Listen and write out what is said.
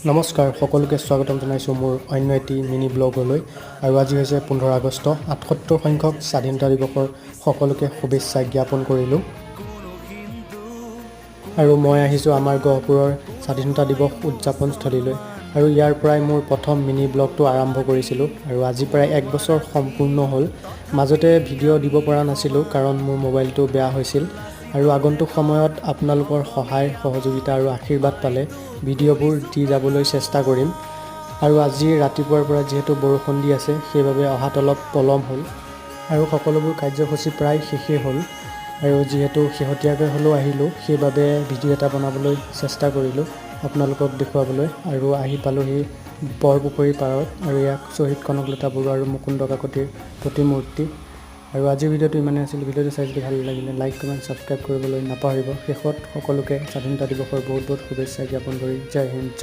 নমস্কাৰ সকলোকে স্বাগতম জনাইছোঁ মোৰ অন্য এটি মিনি ব্লগলৈ আৰু আজি হৈছে 15 আগষ্ট 78 সংখ্যক স্বাধীনতা দিৱসৰ সকলোকে শুভেচ্ছা জ্ঞাপন কৰিলোঁ আৰু মই আহিছোঁ আমাৰ গহপুৰৰ স্বাধীনতা দিৱস উদযাপনস্থলীলৈ আৰু ইয়াৰ পৰাই মোৰ প্ৰথম মিনি ব্লগটো আৰম্ভ কৰিছিলোঁ আৰু আজি প্ৰায় 1 বছৰ সম্পূৰ্ণ হ'ল মাজতে ভিডিঅ' দিব পৰা নাছিলোঁ কাৰণ মোৰ মোবাইলটো বেয়া হৈছিল আৰু আগন্তুক সময়ত আপোনালোকৰ সহায় সহযোগিতা আৰু আশীৰ্বাদ পালে ভিডিঅ'বোৰ দি যাবলৈ চেষ্টা কৰিম আৰু আজি ৰাতিপুৱাৰ পৰা যেহেতু বৰষুণ দি আছে সেইবাবে অহাত অলপ পলম হ'ল আৰু সকলোবোৰ কাৰ্যসূচী প্ৰায় শেষেই হ'ল আৰু যেহেতু শেহতীয়াকৈ হ'লেও আহিলোঁ সেইবাবে ভিডিঅ' এটা বনাবলৈ চেষ্টা কৰিলোঁ আপোনালোকক দেখুৱাবলৈ আৰু আহি পালোহি বৰপুখুৰীৰ পাৰত আৰু ইয়াক শ্বহীদ কনকলতা বৰুৱা আৰু মুকুন্দ কাকতিৰ প্ৰতিমূৰ্তি আৰু আজিৰ ভিডিঅ'টো ইমানেই আছিল ভিডিঅ'টো চাই যদি ভাল লাগিলে লাইক কমেণ্ট ছাবস্ক্ৰাইব কৰিবলৈ নাপাহৰিব শেষত সকলোকে স্বাধীনতা দিৱসৰ বহুত বহুত শুভেচ্ছা জ্ঞাপন কৰি জয় হিন্দ জয়